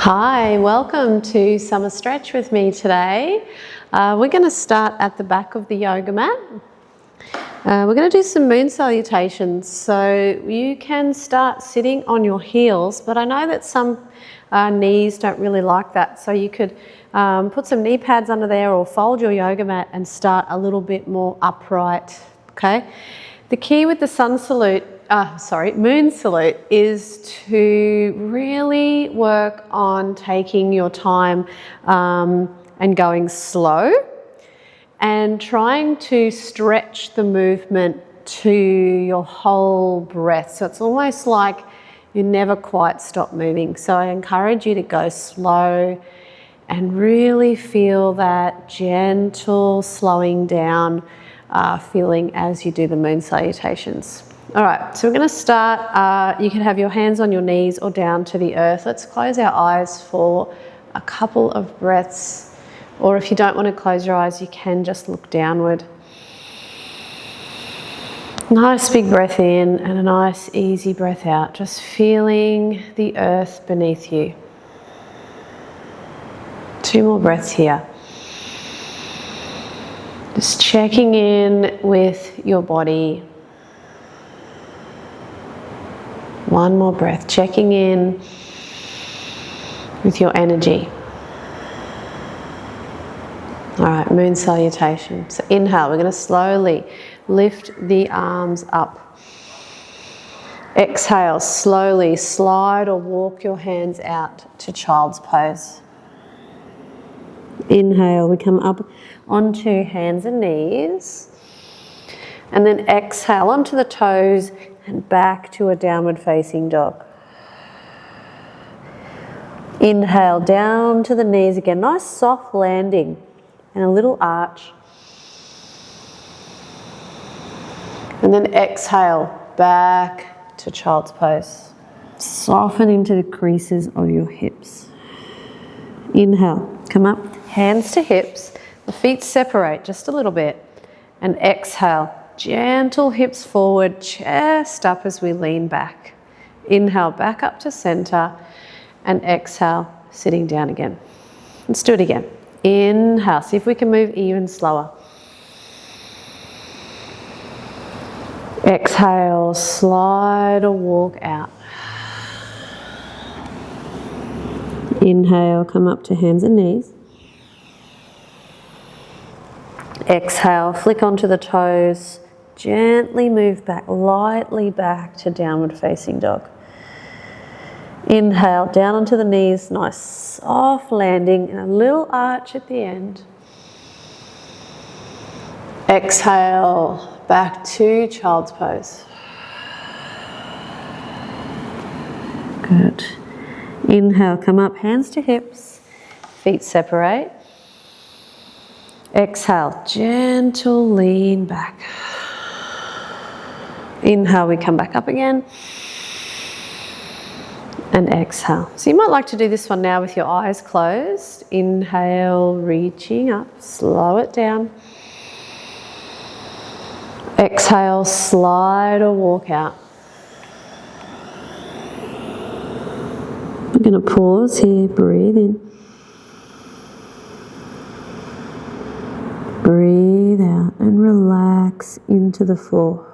Hi, welcome to Summer Stretch with me today. We're going to start at the back of the yoga mat. We're going to do some moon salutations. So you can start sitting on your heels, but I know that some knees don't really like that. So you could put some knee pads under there or fold your yoga mat and start a little bit more upright, okay? The key with the moon salute is to really work on taking your time and going slow and trying to stretch the movement to your whole breath. So it's almost like you never quite stop moving. So I encourage you to go slow and really feel that gentle slowing down feeling as you do the moon salutations. All right, so we're going to start. You can have your hands on your knees or down to the earth. Let's close our eyes for a couple of breaths. Or if you don't want to close your eyes, you can just look downward. Nice big breath in and a nice easy breath out. Just feeling the earth beneath you. 2 more breaths here. Just checking in with your body. 1 more breath, checking in with your energy. All right, moon salutation. So inhale, we're going to slowly lift the arms up. Exhale, slowly slide or walk your hands out to child's pose. Inhale, we come up onto hands and knees. And then exhale onto the toes and back to a downward facing dog. Inhale down to the knees again. Nice soft landing and a little arch. And then exhale back to child's pose. Soften into the creases of your hips. Inhale, come up, hands to hips. The feet separate just a little bit. And exhale, gentle hips forward, chest up as we lean back. Inhale, back up to center. And exhale, sitting down again. Let's do it again. Inhale, see if we can move even slower. Exhale, slide or walk out. Inhale, come up to hands and knees. Exhale, flick onto the toes. Gently move back, lightly back to downward facing dog. Inhale, down onto the knees, nice soft landing and a little arch at the end. Exhale, back to child's pose. Good. Inhale, come up, hands to hips, feet separate. Exhale, gentle lean back. Inhale, we come back up again. And exhale. So you might like to do this one now with your eyes closed. Inhale, reaching up, slow it down. Exhale, slide or walk out. We're going to pause here, breathe in. Breathe out and relax into the floor.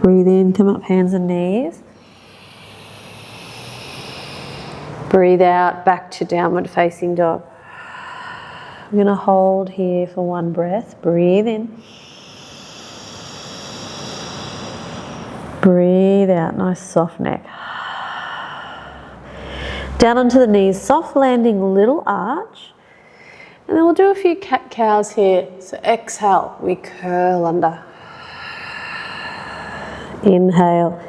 Breathe in, come up, hands and knees. Breathe out, back to downward facing dog. I'm going to hold here for 1 breath. Breathe in. Breathe out, nice soft neck. Down onto the knees, soft landing, little arch. And then we'll do a few cat-cows here. So exhale, we curl under. Inhale,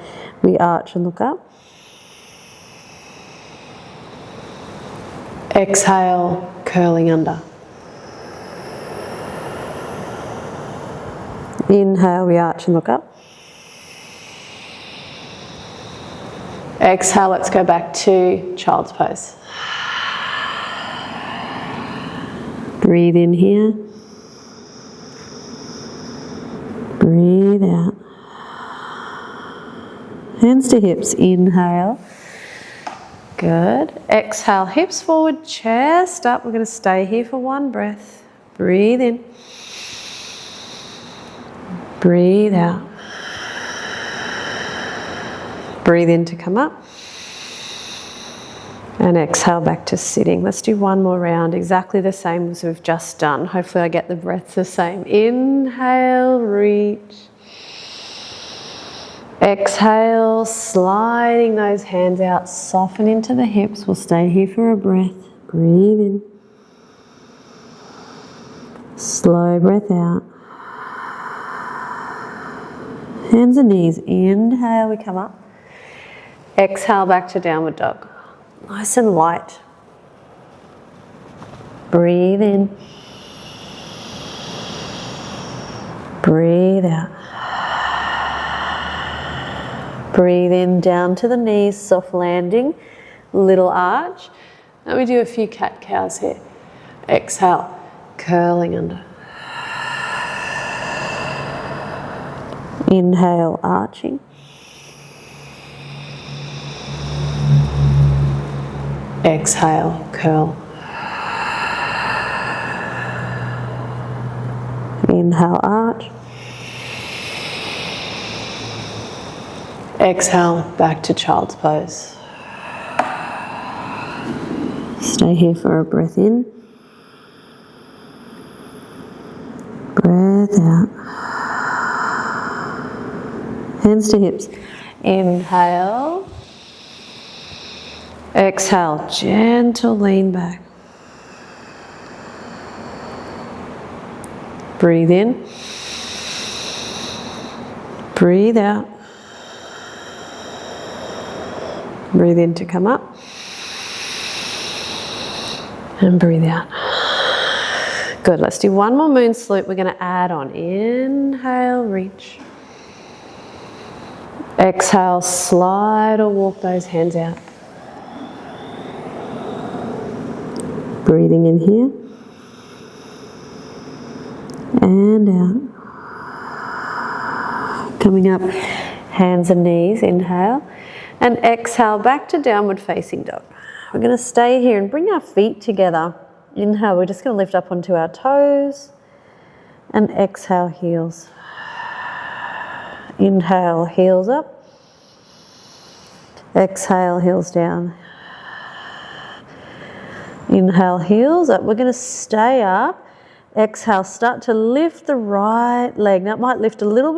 we arch and look up. Exhale, curling under. Inhale, we arch and look up. Exhale, let's go back to child's pose. Breathe in here. Breathe out. Hands to hips, inhale. Good. Exhale, hips forward, chest up. We're going to stay here for one breath. Breathe in. Breathe out. Breathe in to come up. And exhale back to sitting. Let's do one more round, exactly the same as we've just done. Hopefully I get the breath the same. Inhale, reach. Exhale, sliding those hands out, soften into the hips. We'll stay here for a breath. Breathe in. Slow breath out. Hands and knees. Inhale, we come up. Exhale, back to downward dog. Nice and light. Breathe in. Breathe out. Breathe in down to the knees, soft landing, little arch. Now we do a few cat-cows here. Exhale, curling under. Inhale, arching. Exhale, curl. Inhale, arch. Exhale, back to child's pose. Stay here for a breath in. Breath out. Hands to hips. Inhale. Exhale, gentle lean back. Breathe in. Breathe out. Breathe in to come up. And breathe out. Good, let's do one more moon salute. We're going to add on. Inhale, reach. Exhale, slide or walk those hands out. Breathing in here. And out. Coming up, hands and knees, inhale. And exhale, back to downward facing dog. We're going to stay here and bring our feet together. Inhale, we're just going to lift up onto our toes. And exhale, heels. Inhale, heels up. Exhale, heels down. Inhale, heels up. We're going to stay up. Exhale, start to lift the right leg. Now it might lift a little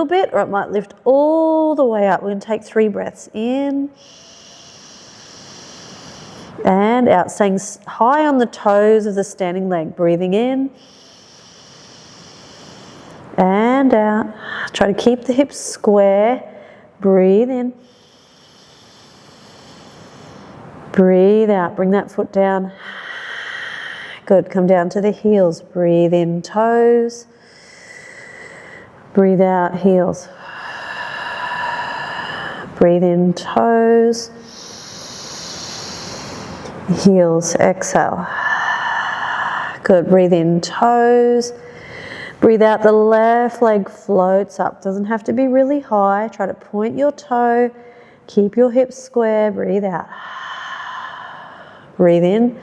bit, or it might lift all the way up. We're going to take 3 breaths in and out, staying high on the toes of the standing leg. Breathing in and out. Try to keep the hips square. Breathe in. Breathe out. Bring that foot down. Good, come down to the heels. Breathe in, toes. Breathe out, heels. Breathe in, toes. Heels, exhale. Good, breathe in, toes. Breathe out, the left leg floats up. Doesn't have to be really high. Try to point your toe. Keep your hips square. Breathe out. Breathe in.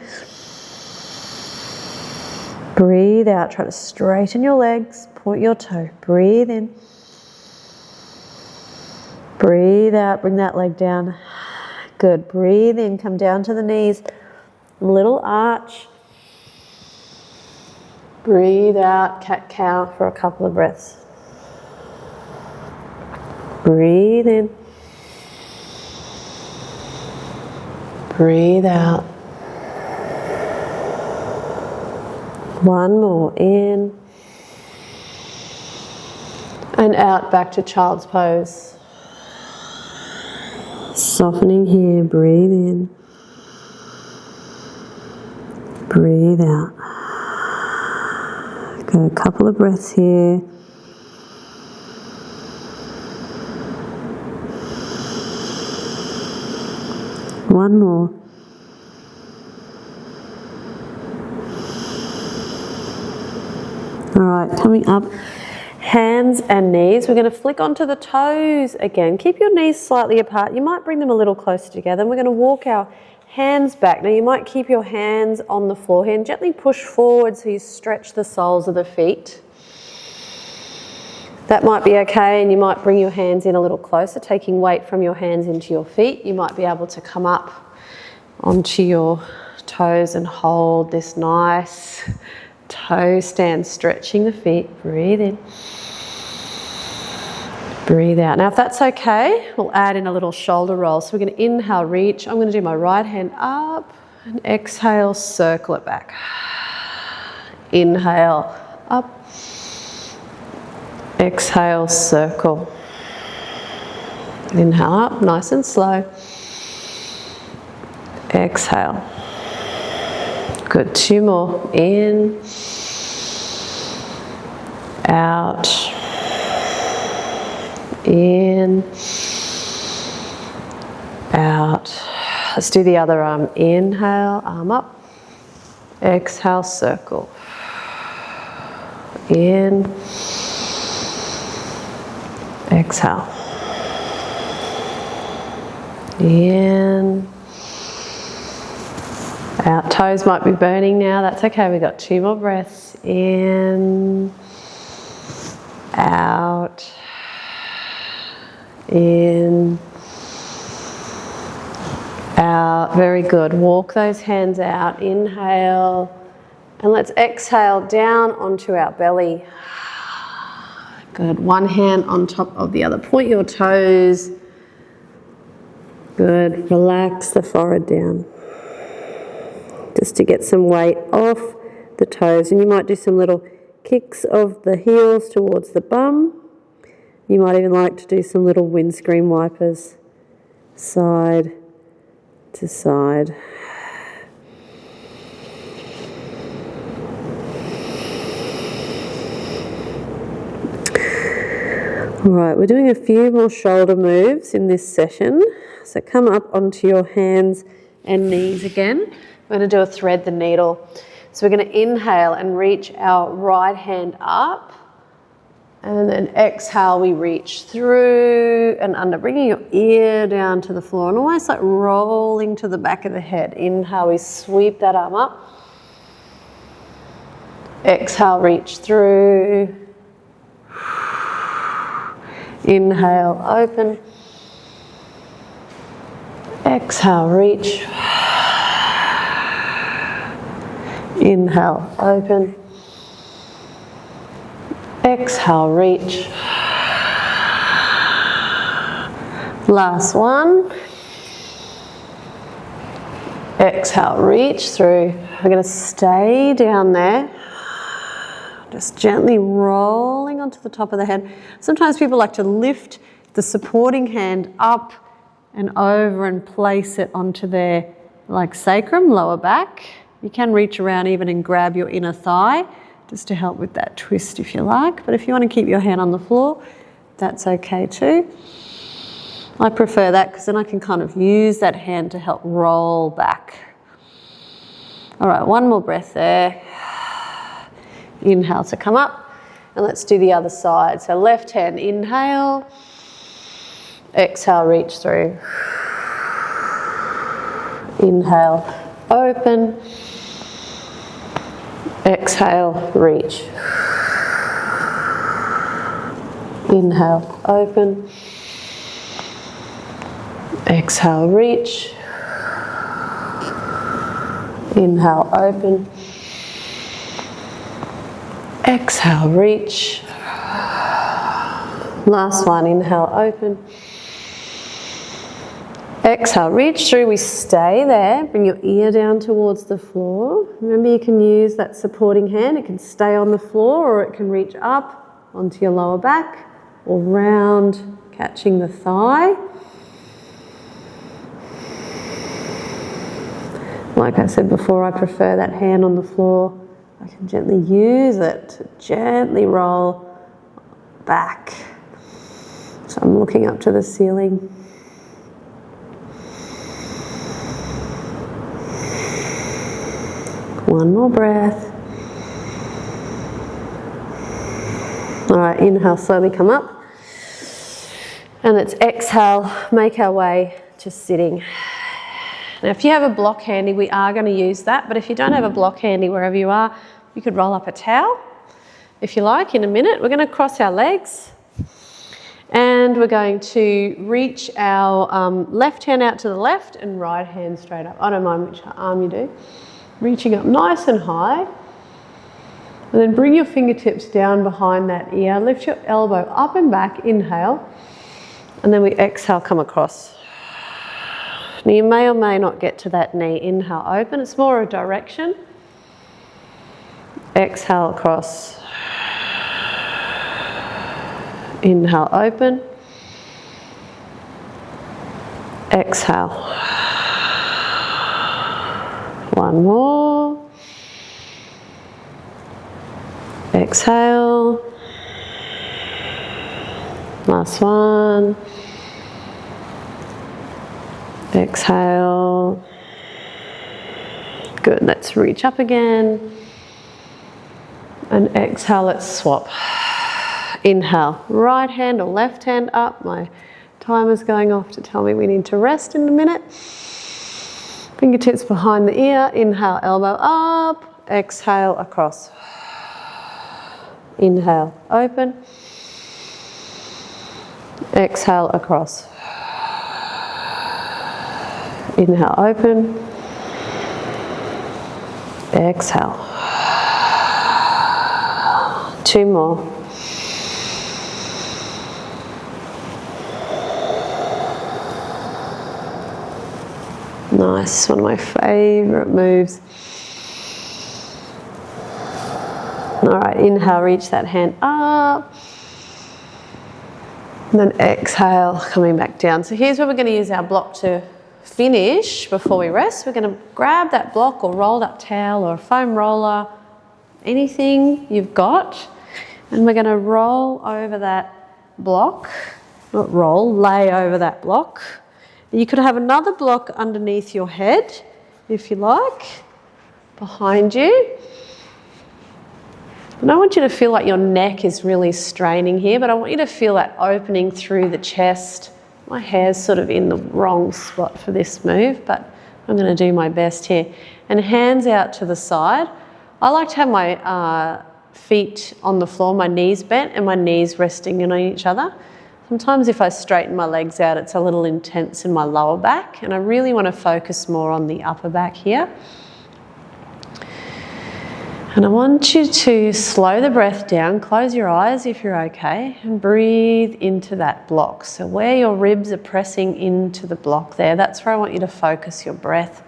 Breathe out. Try to straighten your legs. Point your toe. Breathe in. Breathe out. Bring that leg down. Good. Breathe in. Come down to the knees. Little arch. Breathe out. Cat-cow for a couple of breaths. Breathe in. Breathe out. One more, in and out, back to child's pose. Softening here, breathe in, breathe out. Got a couple of breaths here. One more. All right, coming up, Hands and knees. We're going to flick onto the toes again. Keep your knees slightly apart. You might bring them a little closer together. And we're going to walk our hands back. Now you might keep your hands on the floor here and gently push forward so you stretch the soles of the feet. That might be okay, and you might bring your hands in a little closer, taking weight from your hands into your feet. You might be able to come up onto your toes and hold this nice toe stand, stretching the feet. Breathe in. Breathe out. Now if that's okay, we'll add in a little shoulder roll. So we're going to inhale, reach. I'm going to do my right hand up and exhale, circle it back. Inhale, up. Exhale, circle. Inhale up, nice and slow. Exhale. Good, 2 more. In, out, in, out. Let's do the other arm. Inhale, arm up. Exhale, circle. In, exhale. In, out. Toes might be burning now. That's okay. We've got 2 more breaths. In, out, in, out. Very good. Walk those hands out. Inhale. And let's exhale down onto our belly. Good. One hand on top of the other. Point your toes. Good. Relax the forehead down. Just to get some weight off the toes. And you might do some little kicks of the heels towards the bum. You might even like to do some little windscreen wipers, side to side. All right, we're doing a few more shoulder moves in this session. So come up onto your hands and knees again. We're going to do a thread the needle. So we're going to inhale and reach our right hand up. And then exhale, we reach through and under, bringing your ear down to the floor and almost like rolling to the back of the head. Inhale, we sweep that arm up. Exhale, reach through. Inhale, open. Exhale, reach. Inhale, open. Exhale, reach. Last one. Exhale, reach through. We're going to stay down there. Just gently rolling onto the top of the head. Sometimes people like to lift the supporting hand up and over and place it onto their sacrum, lower back. You can reach around even and grab your inner thigh just to help with that twist if you like. But if you want to keep your hand on the floor, that's okay too. I prefer that because then I can kind of use that hand to help roll back. All right, one more breath there. Inhale to come up, and let's do the other side. So left hand, inhale, exhale, reach through. Inhale, open, exhale, reach. Inhale, open, exhale, reach. Inhale, open. Exhale, reach. Last one, inhale, open. Exhale, reach through. We stay there. Bring your ear down towards the floor. Remember, you can use that supporting hand. It can stay on the floor or it can reach up onto your lower back or round, catching the thigh. Like I said before, I prefer that hand on the floor. I can gently use it to gently roll back. So I'm looking up to the ceiling. One more breath. All right, inhale, slowly come up. And let's exhale, make our way to sitting. Now, if you have a block handy, we are going to use that. But if you don't have a block handy wherever you are, you could roll up a towel, if you like, in a minute. We're going to cross our legs. And we're going to reach our left hand out to the left and right hand straight up. I don't mind which arm you do. Reaching up nice and high. And then bring your fingertips down behind that ear. Lift your elbow up and back. Inhale. And then we exhale, come across. Now you may or may not get to that knee. Inhale, open. It's more a direction. Exhale, across. Inhale, open. Exhale. One more. Exhale. Last one. Exhale. Good, let's reach up again. And exhale, let's swap. Inhale, right hand or left hand up. My timer's going off to tell me we need to rest in a minute. Fingertips behind the ear. Inhale, elbow up. Exhale, across. Inhale, open. Exhale, across. Inhale, open. Exhale. Two more. Nice, one of my favourite moves. All right, inhale, reach that hand up. And then exhale, coming back down. So here's where we're going to use our block to finish before we rest. We're going to grab that block or rolled up towel or a foam roller, anything you've got, and we're going to roll over that block, not roll, lay over that block. You could have another block underneath your head, if you like, behind you. And I want you to feel like your neck is really straining here, but I want you to feel that opening through the chest. My hair's sort of in the wrong spot for this move, but I'm going to do my best here. And hands out to the side. I like to have my feet on the floor, my knees bent and my knees resting on each other. Sometimes if I straighten my legs out, it's a little intense in my lower back, and I really want to focus more on the upper back here. And I want you to slow the breath down, close your eyes if you're okay, and breathe into that block. So where your ribs are pressing into the block there, that's where I want you to focus your breath.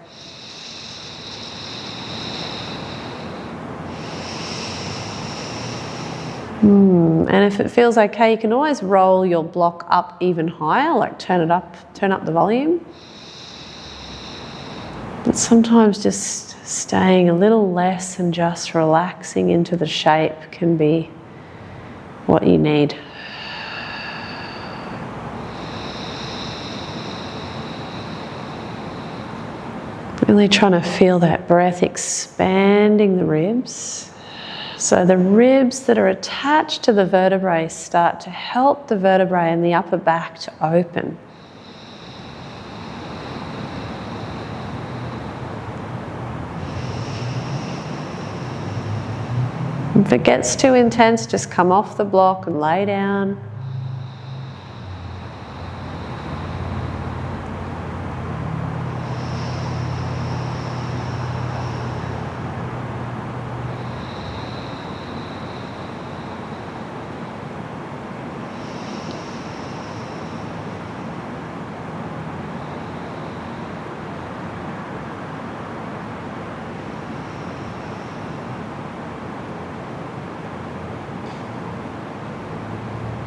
And if it feels okay, you can always roll your block up even higher, like turn up the volume. But sometimes just staying a little less and just relaxing into the shape can be what you need. Really trying to feel that breath expanding the ribs. So the ribs that are attached to the vertebrae start to help the vertebrae in the upper back to open. If it gets too intense, just come off the block and lay down.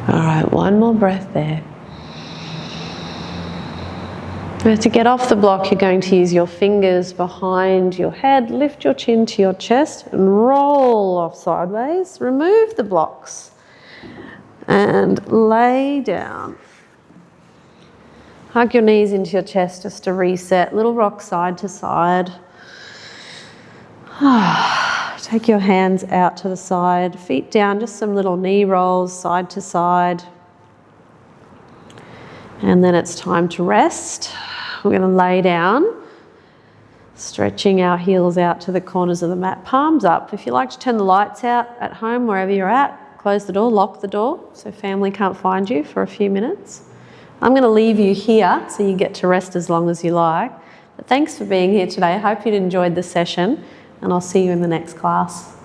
All right, one more breath there. Now to get off the block, you're going to use your fingers behind your head, lift your chin to your chest and roll off sideways. Remove the blocks and lay down. Hug your knees into your chest just to reset. Little rock side to side. Take your hands out to the side, feet down, just some little knee rolls side to side. And then it's time to rest. We're going to lay down, stretching our heels out to the corners of the mat, palms up. If you like to turn the lights out at home, wherever you're at, close the door, lock the door so family can't find you for a few minutes. I'm going to leave you here so you get to rest as long as you like. But thanks for being here today. I hope you'd enjoyed the session, and I'll see you in the next class.